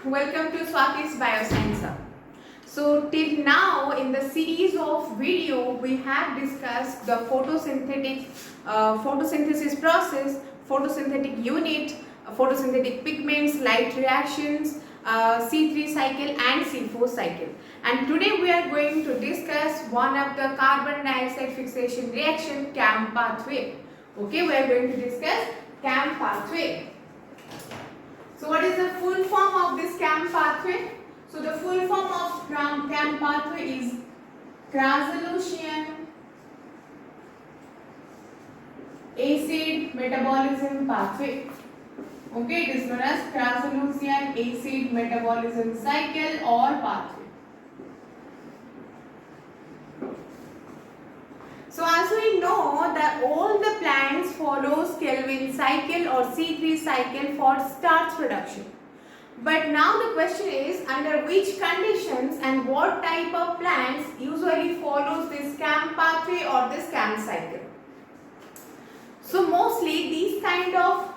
welcome to Swati's Bioscience Hub. So till now in the series of video we have discussed the photosynthesis process, photosynthetic unit, photosynthetic pigments, light reactions, C3 cycle and C4 cycle. And today we are going to discuss one of the carbon dioxide fixation reaction, CAM pathway. Okay, we are going to discuss CAM pathway. So what is the full form of this CAM pathway? So the full form of CAM pathway is Crassulacean Acid Metabolism Pathway. Okay, it is known as Crassulacean Acid Metabolism Cycle or Pathway. So as we know that all the plants follows Kelvin cycle or C3 cycle for starch production. But now the question is under which conditions and what type of plants usually follows this CAM pathway or this CAM cycle. So mostly these kind of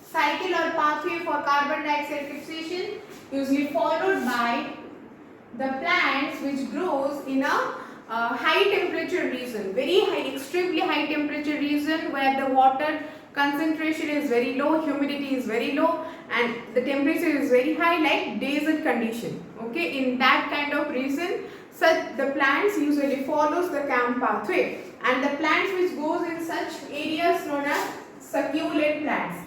cycle or pathway for carbon dioxide fixation usually followed by the plants which grows in a high temperature region, very high, extremely high temperature region where the water concentration is very low, humidity is very low and the temperature is very high, like desert condition. Okay, in that kind of region such the plants usually follows the CAM pathway, and the plants which goes in such areas known as succulent plants.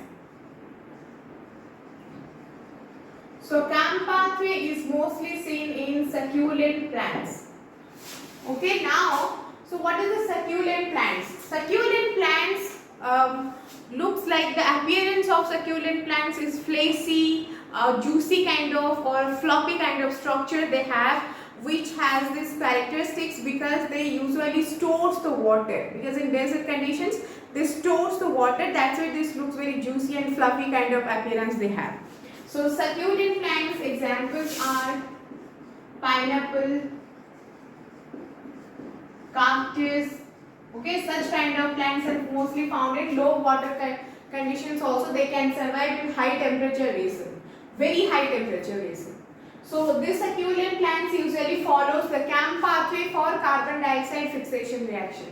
So CAM pathway is mostly seen in succulent plants. Okay, now, so what is the succulent plants? Succulent plants looks like the appearance of succulent plants is flaky, juicy kind of or floppy kind of structure they have, which has these characteristics because they usually stores the water, because in desert conditions they stores the water, that's why this looks very juicy and fluffy kind of appearance they have. So succulent plants examples are pineapple, cactus. Okay, such kind of plants are mostly found in low water conditions also. They can survive in high temperature region, very high temperature region. So this succulent plants usually follows the CAM pathway for carbon dioxide fixation reaction.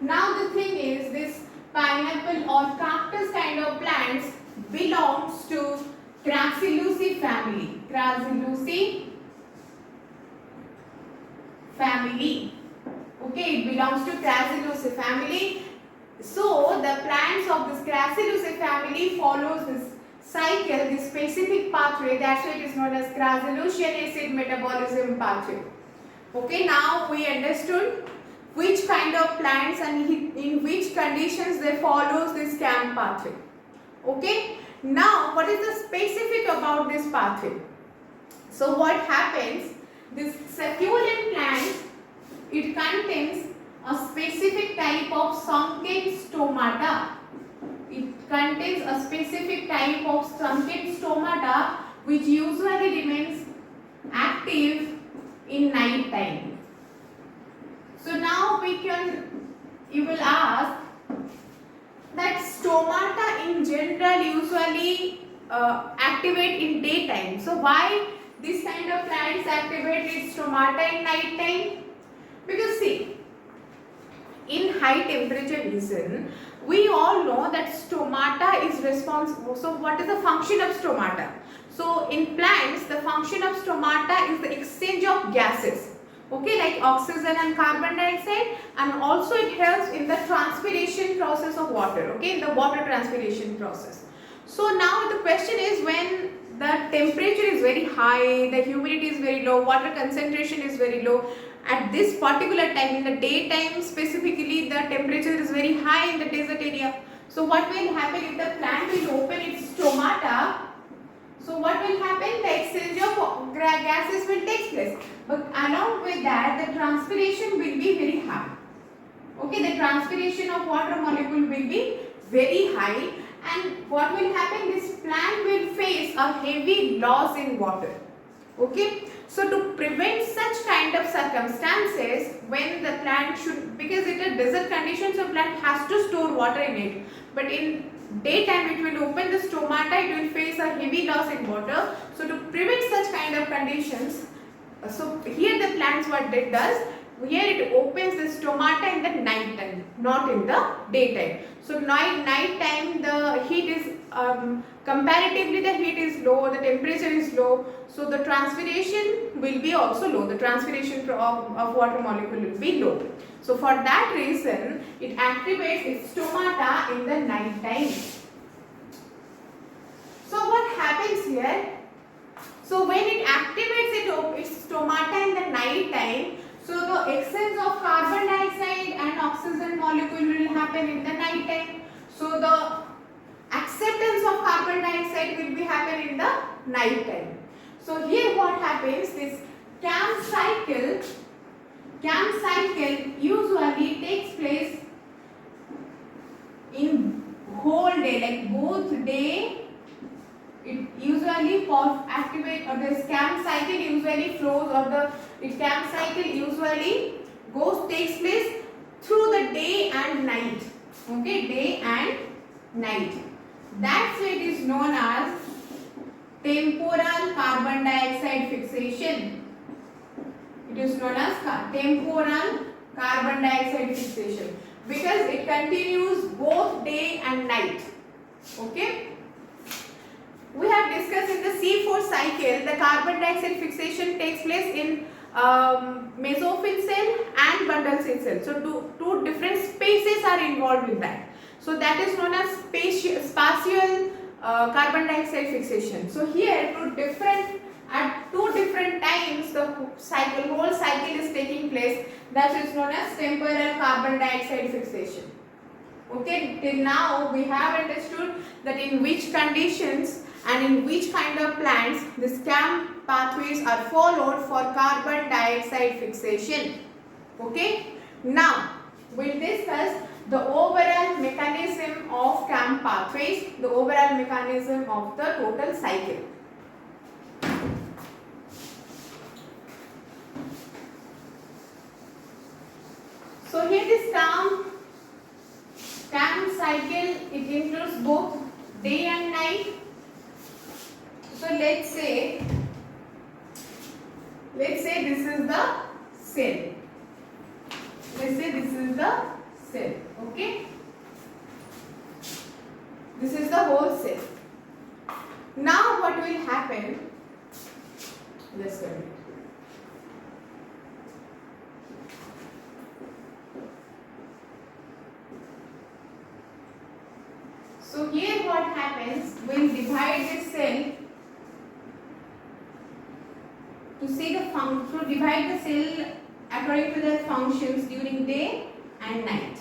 Now the thing is, this pineapple or cactus kind of plants belongs to Crassulaceae family. Crassulaceae family. Okay, it belongs to Crassulaceae family. So the plants of this Crassulaceae family follows this cycle, this specific pathway. That's why it is known as Crassulacean Acid Metabolism Pathway. Okay, now we understood which kind of plants and in which conditions they follows this CAM pathway. Okay, now what is the specific about this pathway? So what happens? This succulent plant, it contains a specific type of sunken stomata. It contains a specific type of sunken stomata which usually remains active in night time. So now you will ask that stomata in general usually activate in daytime. So why this kind of plants activate its stomata in night time? Because see, in high temperature region, we all know that stomata is responsible. So what is the function of stomata? So in plants, the function of stomata is the exchange of gases. Okay, like oxygen and carbon dioxide, and also it helps in the transpiration process of water. Okay, in the water transpiration process. So now the question is, when the temperature is very high, the humidity is very low, water concentration is very low, at this particular time in the daytime specifically the temperature is very high in the desert area. So what will happen if the plant will open its stomata? So what will happen? The exchange of gases will take place. But along with that the transpiration will be very high. Okay, the transpiration of water molecule will be very high, and what will happen? This plant will face a heavy loss in water. Okay, so to prevent such kind of circumstances, when the plant should, because it is desert conditions, so plant has to store water in it, but in daytime it will open the stomata, it will face a heavy loss in water. So to prevent such kind of conditions, so here the plants what it does, here it opens the stomata in the night time, not in the daytime. So night time the heat is comparatively the heat is low, the temperature is low, so the transpiration will be also low, the transpiration of water molecule will be low. So for that reason it activates its stomata in the night time. So what happens here? So when it activates its stomata in the night time, so the exchange of carbon dioxide and oxygen molecule will happen in the night time. So the acceptance of carbon dioxide will be happen in the night time. So here what happens, this CAM cycle usually takes place in whole day, like both day. It usually activate, or the CAM cycle usually flows, or the CAM cycle usually takes place through the day and night. Okay, day and night. That's why it is known as temporal carbon dioxide fixation. It is known as temporal carbon dioxide fixation because it continues both day and night. Okay. We have discussed in the C4 cycle, the carbon dioxide fixation takes place in mesophyll cell and bundle cell. So two different spaces are involved with that. So that is known as spatial carbon dioxide fixation. So here at two different times the whole cycle is taking place. That is known as temporal carbon dioxide fixation. Okay, till now we have understood that in which conditions and in which kind of plants these CAM pathways are followed for carbon dioxide fixation. Okay, now we'll discuss the overall mechanism of CAM pathways, the overall mechanism of the total cycle. So here this CAM cycle, it includes both day and night. So let's say this is the cell. Let's say this is the cell. Okay. This is the whole cell. Now what will happen? Let's go. So here what happens, we'll divide this cell to divide the cell according to their functions during day and night.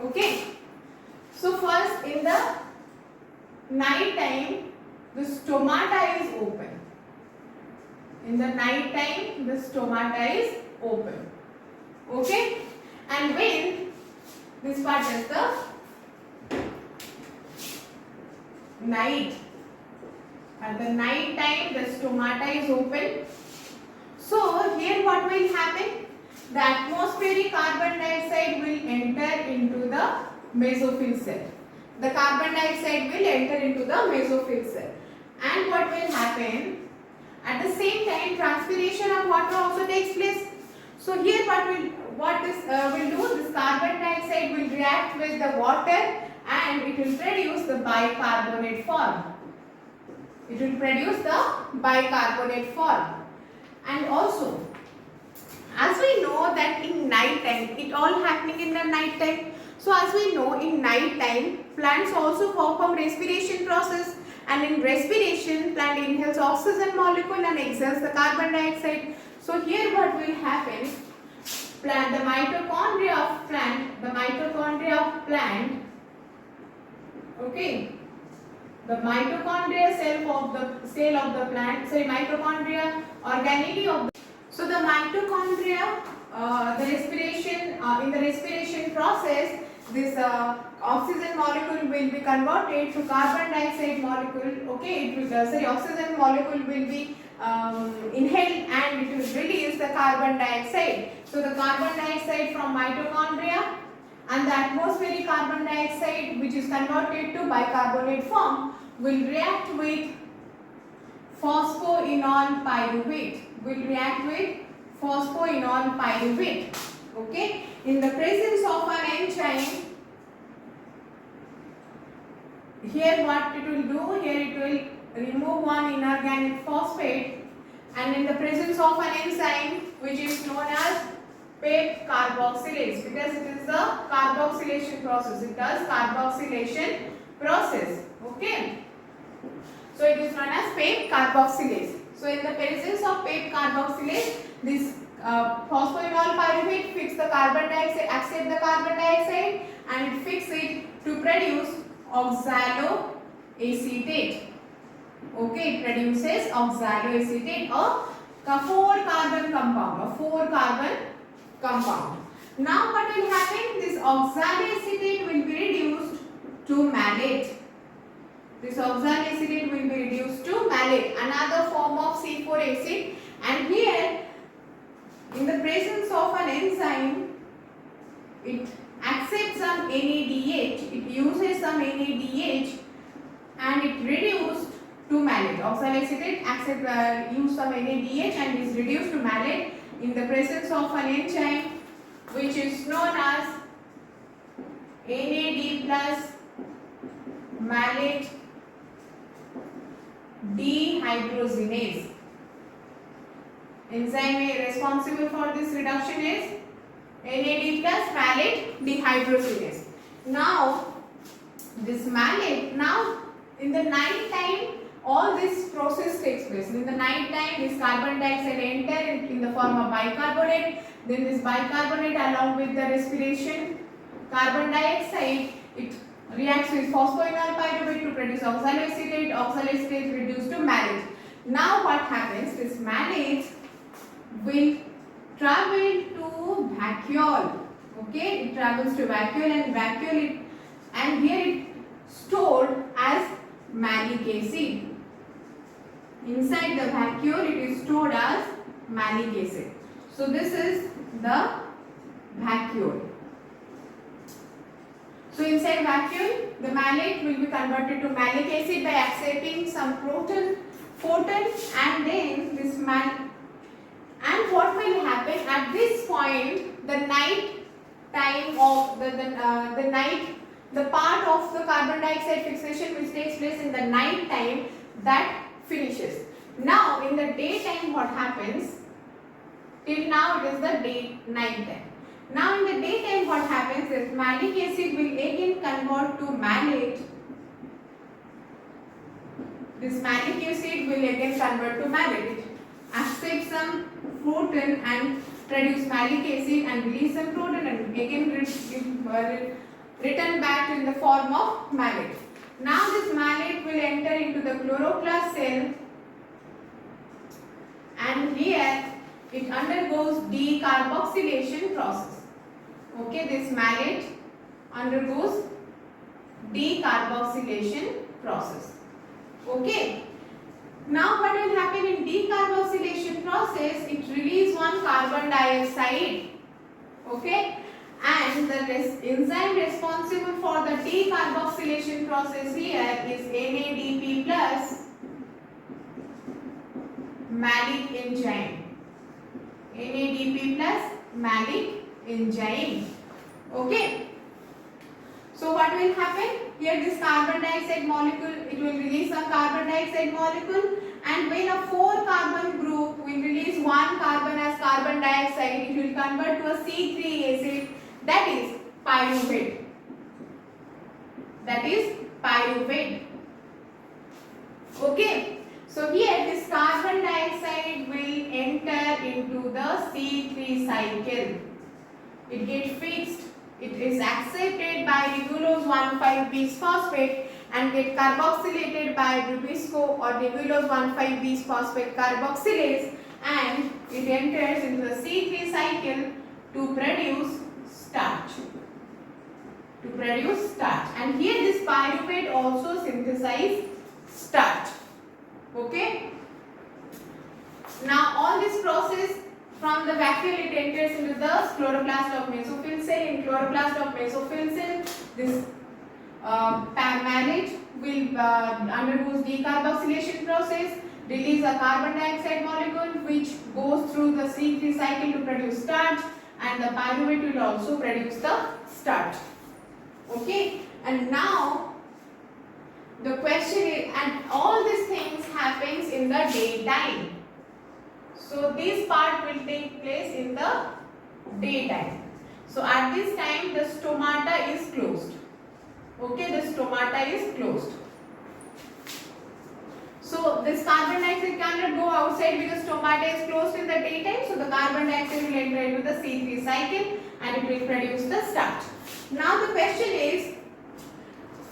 Okay. So first in the night time the stomata is open. In the night time the stomata is open. Okay. And when this part is the night. At the night time the stomata is open. So here what will happen? The atmospheric carbon dioxide will enter into the mesophyll cell. The carbon dioxide will enter into the mesophyll cell. And what will happen? At the same time transpiration of water also takes place. So here what this will do? This carbon dioxide will react with the water and it will produce the bicarbonate form. It will produce the bicarbonate form. And also, as we know that in night time, it all happening in the night time. So as we know in night time, plants also perform respiration process, and in respiration, plant inhales oxygen molecule and exhales the carbon dioxide. So here what will happen? The mitochondria of plant, okay, the mitochondria mitochondria organically of the, so the mitochondria, in the respiration process, this oxygen molecule will be converted to carbon dioxide molecule. Okay, oxygen molecule will be inhaled and it will release the carbon dioxide. So the carbon dioxide from mitochondria and the atmospheric carbon dioxide, which is converted to bicarbonate form, will react with phosphoenol pyruvate. Okay, in the presence of an enzyme, here what it will do, here it will remove one inorganic phosphate, and in the presence of an enzyme which is known as PEP carboxylase, because it is the carboxylation process, it does carboxylation process. Okay, so it is known as PEP carboxylase. So in the presence of PEP carboxylase, this phosphoenol pyruvate fix the carbon dioxide, accept the carbon dioxide, and it fix it to produce oxaloacetate. Okay, it produces oxaloacetate, a 4-carbon compound. Now what will happen? This oxaloacetate will be reduced to malate. Another form of C4 acid, and here in the presence of an enzyme, it accepts some NADH, it uses some NADH, and it reduced to malate. Oxaloacetate use some NADH and is reduced to malate in the presence of an enzyme which is known as NAD plus malate dehydrogenase. Enzyme responsible for this reduction is NAD plus malate dehydrogenase. Now this malate, now in the night time all this process takes place. In the night time this carbon dioxide enter in the form of bicarbonate, then this bicarbonate along with the respiration carbon dioxide, it reacts with phosphoenol pyruvate to produce oxaloacetate reduced to malate. Now what happens, this malate will travel to vacuole. Okay, it travels to vacuole, and here it stored as malic acid. Inside the vacuole it is stored as malic acid. So this is the vacuole. So inside vacuole, the malate will be converted to malic acid by accepting some photon, and then this and what will happen at this point, the night time of the part of the carbon dioxide fixation which takes place in the night time, that finishes. Now in the daytime what happens? Till now it is the night time. Now in the daytime what happens is malic acid will again convert to malate. This malic acid will again convert to malate. It accepts some proton and produce malic acid and release some proton and again return back in the form of malate. Now this malate will enter into the chloroplast cell, and here it undergoes decarboxylation process. Okay, this malate undergoes decarboxylation process. Okay. Now what will happen in decarboxylation process? It releases one carbon dioxide. Okay. And the enzyme responsible for the decarboxylation process here is NADP plus malic enzyme. NADP plus malic enzyme. Okay. So what will happen? Here this carbon dioxide molecule, it will release a carbon dioxide molecule, and when a 4-carbon group will release 1 carbon as carbon dioxide, it will convert to a C3 acid, that is pyruvate. Okay. So here this carbon dioxide will enter into the C3 cycle. It gets fixed. It is accepted by ribulose 1,5-bis-phosphate and get carboxylated by ribisco or ribulose 1,5-bis-phosphate carboxylase, and it enters into the C3 cycle to produce starch. And here this pyruvate also synthesize starch. Okay. Now all this process From the vacuole it enters into the chloroplast of mesophyll cell. In chloroplast of mesophyll cell, this malate will undergoes decarboxylation process, release a carbon dioxide molecule which goes through the C3 cycle to produce starch, and the pyruvate will also produce the starch. Okay, and now the question is, and all these things happens in the daytime. So this part will take place in the daytime. So at this time the stomata is closed. Okay, the stomata is closed. So this carbon dioxide cannot go outside because stomata is closed in the daytime. So the carbon dioxide will enter into the C3 cycle and it will produce the starch. Now the question is,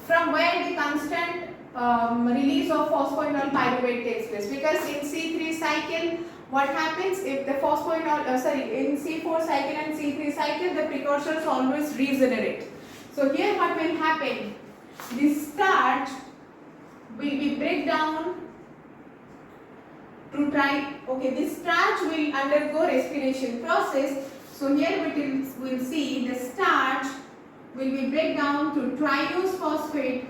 from where the constant release of phosphoenol pyruvate takes place? Because in C3 cycle, what happens if the phosphoenol, in C4 cycle and C3 cycle, the precursors always regenerate. So here what will happen? This starch will be break down to this starch will undergo respiration process. So here we will see the starch will be break down to triose phosphate,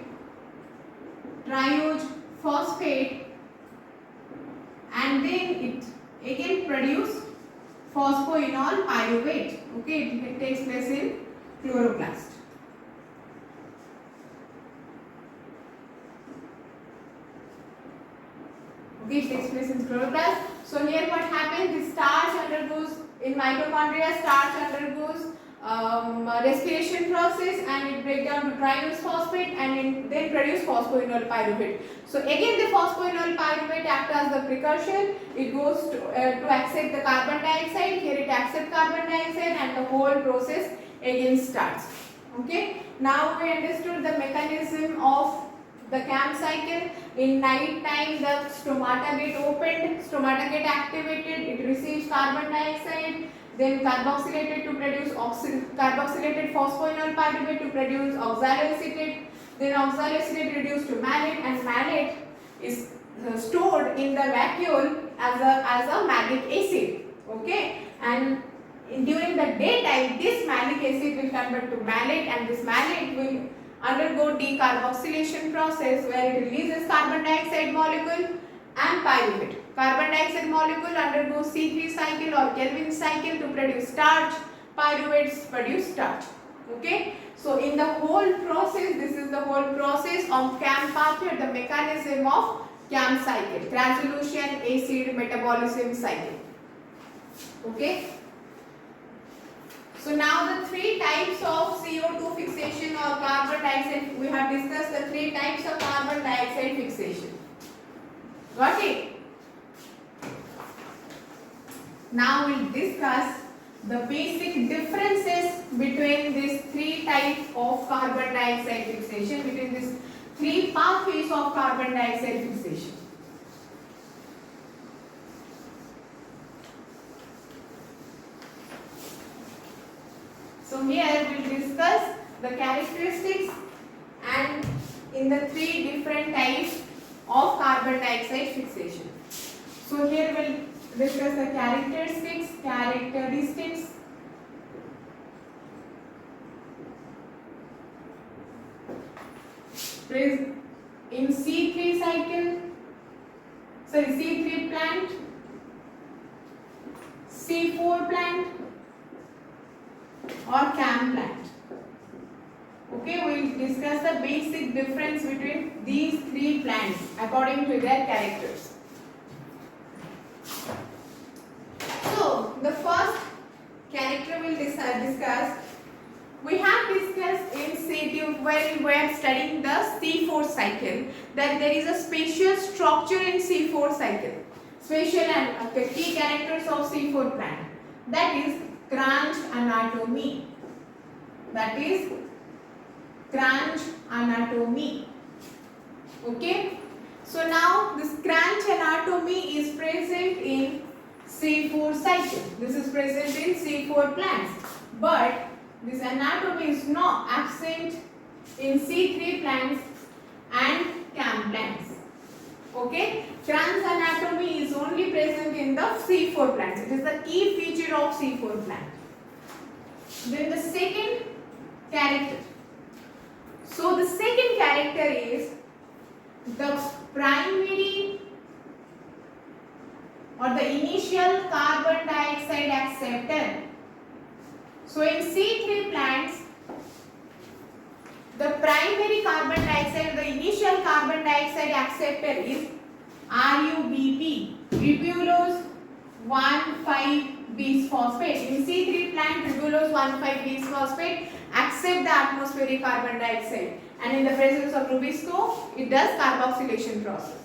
and then it again produce phosphoenol pyruvate. Okay, it takes place in chloroplast. Okay, it takes place in chloroplast. So here what happens? The starch undergoes in mitochondria. Starch undergoes respiration process and it breaks down to triose phosphate and then produce phosphoenol pyruvate. So again the phosphoenol pyruvate acts as the precursor. It goes to accept the carbon dioxide. Here it accepts carbon dioxide and the whole process again starts. Okay. Now we understood the mechanism of the CAM cycle. In night time the stomata get opened, stomata get activated, it receives carbon dioxide, then carboxylated to produce carboxylated phosphoenol pyruvate to produce oxaloacetate, then oxaloacetate reduced to malate, and malate is stored in the vacuole as a malic acid. Okay, and during the daytime this malic acid will convert to malate, and this malate will undergo decarboxylation process where it releases carbon dioxide molecule and pyruvate. Carbon dioxide molecule undergoes C3 cycle or Kelvin cycle to produce starch. Pyruvates produce starch. Okay. So in the whole process, this is the whole process of CAM pathway, the mechanism of CAM cycle, Crassulacean Acid Metabolism Cycle. Okay. So now the three types of CO2 fixation or carbon dioxide, we have discussed the three types of carbon dioxide fixation. Got it? Now we'll discuss the basic differences between these three types of carbon dioxide fixation, between these three pathways of carbon dioxide fixation. So here we will discuss the characteristics and in the three different types of carbon dioxide fixation. So here we will discuss the characteristics. In C3 cycle, C3 plant, C4 plant or CAM plant. Okay, we will discuss the basic difference between these three plants according to their characters. So, the first character we will discuss. We have discussed in C2 when we are studying the C4 cycle that there is a spatial structure in C4 cycle. Spatial and key characters of C4 plant. That is Cranch anatomy. That is Cranch anatomy. Okay. So now this Cranch anatomy is present in C4 cycle. This is present in C4 plants. But this anatomy is not absent in C3 plants and CAM plants. Okay, trans anatomy is only present in the C4 plants. It is the key feature of C4 plant. Then the second character. So the second character is the primary or the initial carbon dioxide acceptor. So in C3 plants, the primary carbon dioxide, the initial carbon dioxide acceptor is RUBP, ribulose 1,5-bisphosphate. In C3 plant, ribulose 1,5-bisphosphate accept the atmospheric carbon dioxide, and in the presence of rubisco, it does carboxylation process.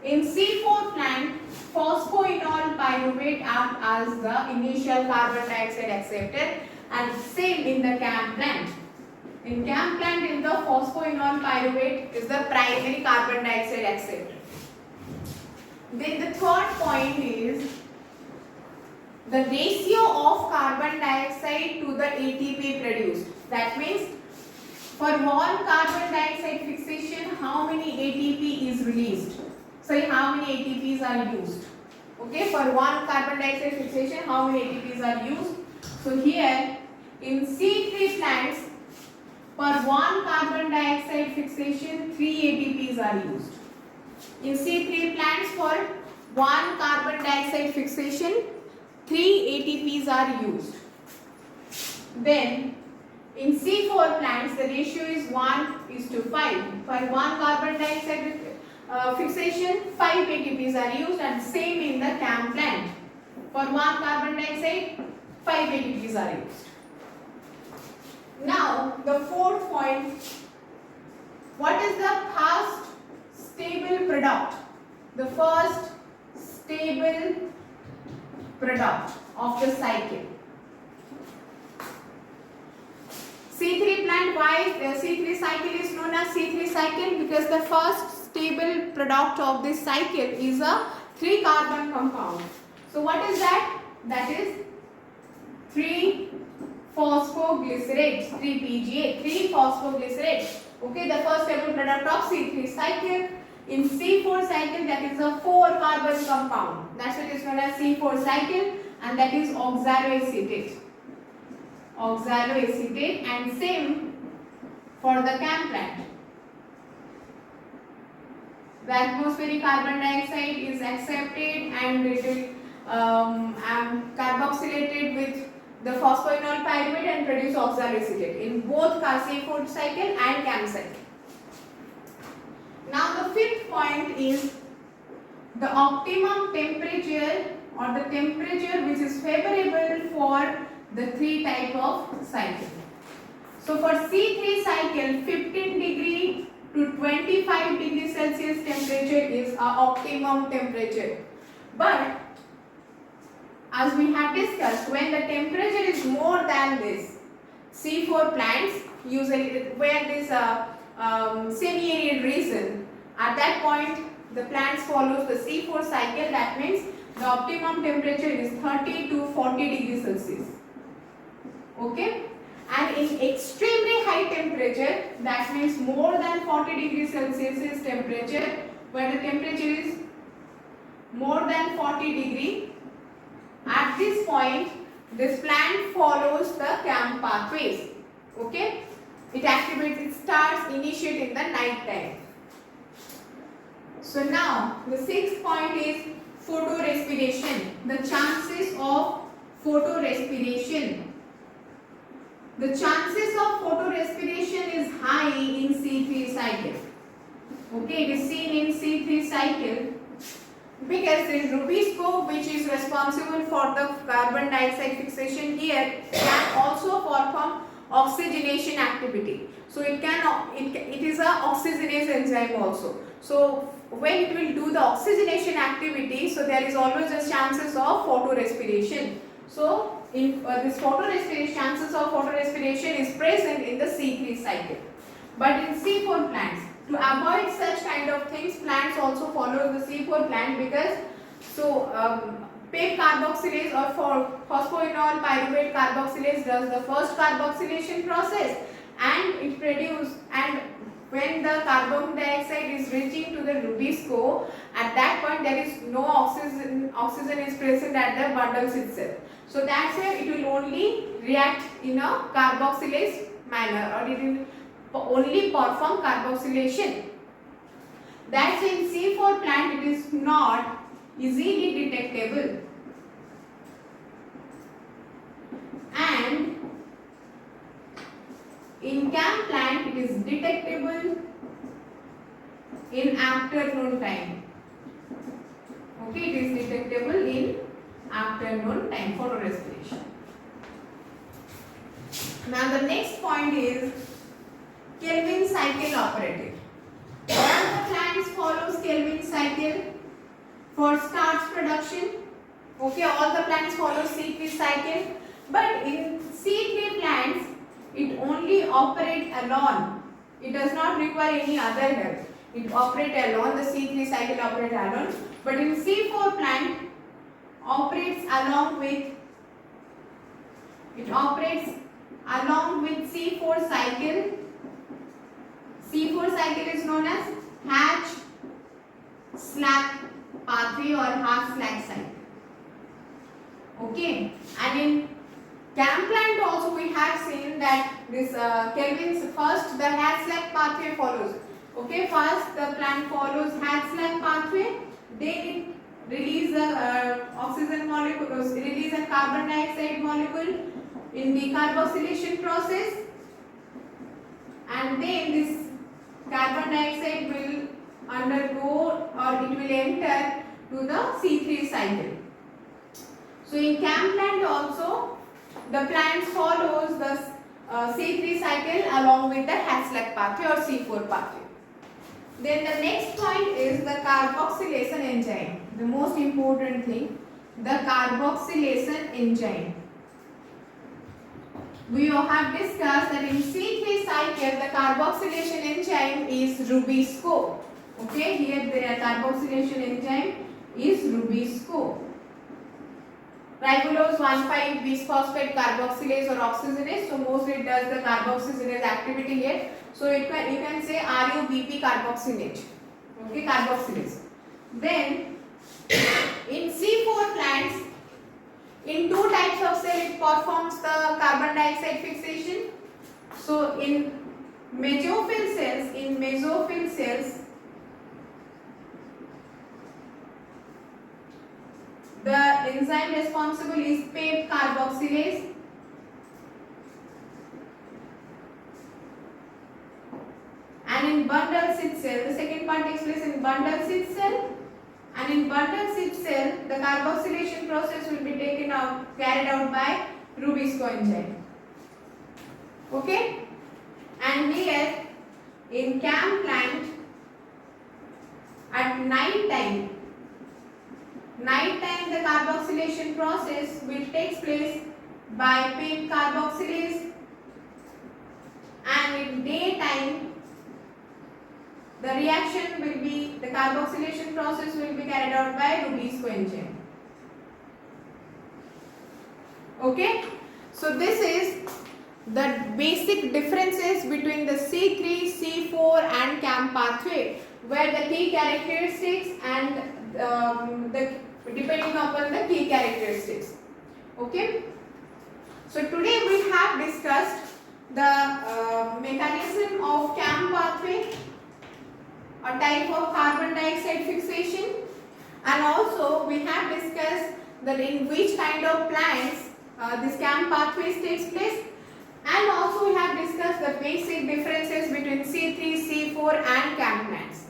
In C4 plant, phosphoenol pyruvate acts as the initial carbon dioxide acceptor, and same in the CAM plant. In CAM plant, in the phosphoenol pyruvate is the primary carbon dioxide acceptor. Then the third point is the ratio of carbon dioxide to the ATP produced. That means for one carbon dioxide fixation, how many ATP is released? Sorry, how many ATPs are used? Okay, for one carbon dioxide fixation, how many ATPs are used? So here in C3 plants, for one carbon dioxide fixation, 3 ATPs are used. In C3 plants, for one carbon dioxide fixation, 3 ATPs are used. Then in C4 plants, the ratio is 1:5. For one carbon dioxide fixation, 5 ATPs are used, and same in the CAM plant. For one carbon dioxide, 5 ATPs are used. Now, the fourth point, what is the first stable product? The first stable product of the cycle. C3 plant, why the C3 cycle is known as C3 cycle? Because the first stable product of this cycle is a 3 carbon compound. So what is that? That is 3 phosphoglycerates, 3 PGA, 3 phosphoglycerates. Okay, the first stable product of C3 cycle. In C4 cycle, that is a 4 carbon compound. That's what is known as C4 cycle, and that is oxaloacetate. Oxaloacetate, and same for the CAM plant. The atmospheric carbon dioxide is accepted and it is carboxylated with the phosphoenol pyruvate and produce oxaloacetate in both C4 cycle and CAM cycle. Now the fifth point is the optimum temperature or the temperature which is favorable for the 3 type of cycle. So for C3 cycle, 15 degree to 25 degree Celsius temperature is our optimum temperature. But as we have discussed, when the temperature is more than this, C4 plants usually where this semi-arid region, at that point the plants follows the C4 cycle. That means the optimum temperature is 30 to 40 degrees Celsius. Okay, and in extremely high temperature, that means more than 40 degrees Celsius is temperature, where the temperature is more than 40 degree. At this point, this plant follows the CAM pathways. Okay, it activates, it starts initiate in the night time. So now the sixth point is photorespiration. The chances of photorespiration. The chances of photorespiration is high in C3 cycle. Okay, it is seen in C3 cycle because there is rubisco which is responsible for the carbon dioxide fixation here can also perform oxygenation activity. So it is a oxygenase enzyme also. So when it will do the oxygenation activity, so there is always a chances of photorespiration. So in this photorespiration, chances of photorespiration is present in the C3 cycle. But in C4 plants, to avoid such kind of things, plants also follow the C4 plant because PEP carboxylase or phosphoenol pyruvate carboxylase does the first carboxylation process and it produces, and when the carbon dioxide is reaching to the rubisco, at that point there is no oxygen is present at the bundles itself. So that's why it will only react in a carboxylase manner, or it will only perform carboxylation. That's why in C4 plant it is not easily detectable. And in CAM plant it is detectable in afternoon time. Okay, it is detectable in afternoon time, photorespiration. Now the next point is Kelvin cycle operative. All the plants follows Kelvin cycle for starch production. Okay, all the plants follow C3 cycle, but in C3 plants it only operates alone. It does not require any other help. It operates alone. The C3 cycle operates alone. But in C4 plant operates along with C4 cycle. C4 cycle is known as Hatch-Slack pathway or Hatch-Slack cycle. Okay, and in CAM plant also we have seen that this Kelvin's first the Hatch-Slack pathway follows. Okay, first the plant follows Hatch-Slack pathway, then it release the oxygen molecule, release a carbon dioxide molecule in the carboxylation process, and then this carbon dioxide will undergo, or it will enter to the C3 cycle. So in CAM plant also the plant follows the C3 cycle along with the Hatch-Slack pathway or C4 pathway. Then the next point is the carboxylation enzyme. The most important thing, the carboxylation enzyme. We have discussed that in C3 cycle the carboxylation enzyme is rubisco. Okay, here the carboxylation enzyme is rubisco. Ribulose 1,5 bisphosphate carboxylase or oxygenase. So mostly it does the carboxygenase activity here. So you can say RUBP carboxylate. Okay, carboxylase. Then in C4 plants, in two types of cell it performs the carbon dioxide fixation. So in mesophil cells, the enzyme responsible is PEP carboxylase. And in bundle seed cell, the second part takes place in bundle seed cell. And in bundle seed cell, the carboxylation process will be carried out by rubisco enzyme. Okay? And here in CAM plant, at night time the carboxylation process will take place by PEP carboxylase, and in daytime the carboxylation process will be carried out by rubisco enzyme. Okay, so this is the basic differences between the C3, C4 and CAM pathway, where the key characteristics and depending upon the key characteristics. Okay, so today we have discussed the mechanism of CAM pathway, a type of carbon dioxide fixation, and also we have discussed that in which kind of plants this CAM pathways takes place, and also we have discussed the basic differences between C3, C4 and CAM plants.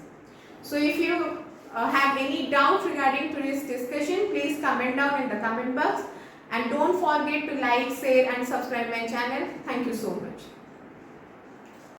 So if you have any doubt regarding today's discussion, please comment down in the comment box, and don't forget to like, share and subscribe my channel. Thank you so much.